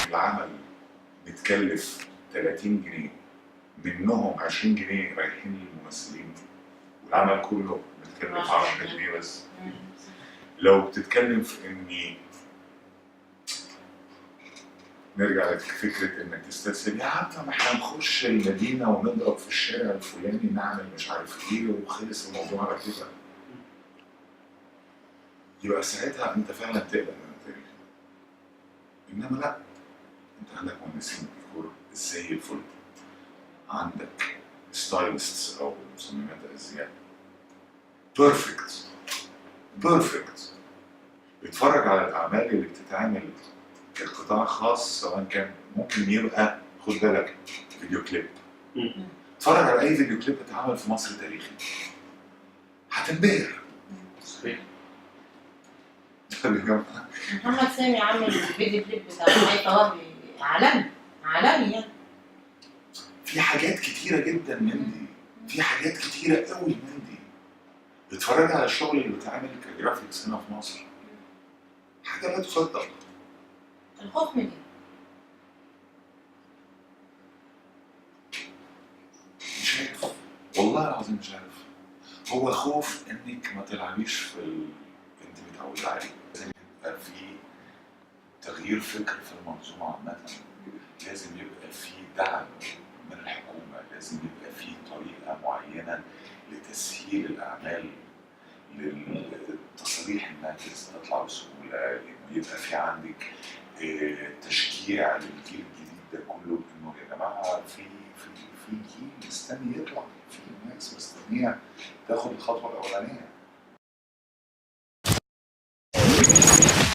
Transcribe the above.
العمل متكلف 30 جنيه منهم 20 جنيه رايحين للممثلين والعمل كله متكلف 10 جنيه بس. لو بتتكلم في اني نرجع لفكره انك تستسهل، يا عم ما احنا نخش المدينه ونضرب في الشارع الفلاني نعمل مش عارف ايه وخلص الموضوع على كده، يبقى ساعتها انت فعلا تقلق من التاريخ. انما لا، انت عندك مهندسين ديكور زي الفل، عندك ستايلستس او مصممات ازياء بيرفكت بيرفكت. اتفرج على الاعمال اللي بتتعمل كقطاع خاص، سواء كان ممكن يبقى خد بالك فيديو كليب، اتفرج على اي فيديو كليب اتعمل في مصر تاريخي هتنبهر. صحيح. محمد سامي عامل الفيديو كليب بتاع حي طوابي عالمي عالمي يعني. في حاجات كتيرة جدا من دي، في حاجات كتيرة قوي من دي. اتفرج على الشغل اللي بيتعمل كجرافيكس هنا في مصر، حاجة لا تصدق. الخوف من ايه؟ مش عارف والله العظيم مش عارف. هو خوف انك ما تلعبيش في انت متعودة عليه. لازم يبقى في تغيير فكر في المنظومة عامة، لازم يبقى في دعم من الحكومة، لازم يبقى في طريقة معينة لتسهيل الأعمال، للتصريح إنها تطلع بسهولة، إنه يبقى في عندك تشجيع للجيل الجديد ده كله، إنه يا جماعة في جيل مستني يطلع، في ناس مستنية تاخد الخطوة الأولانية.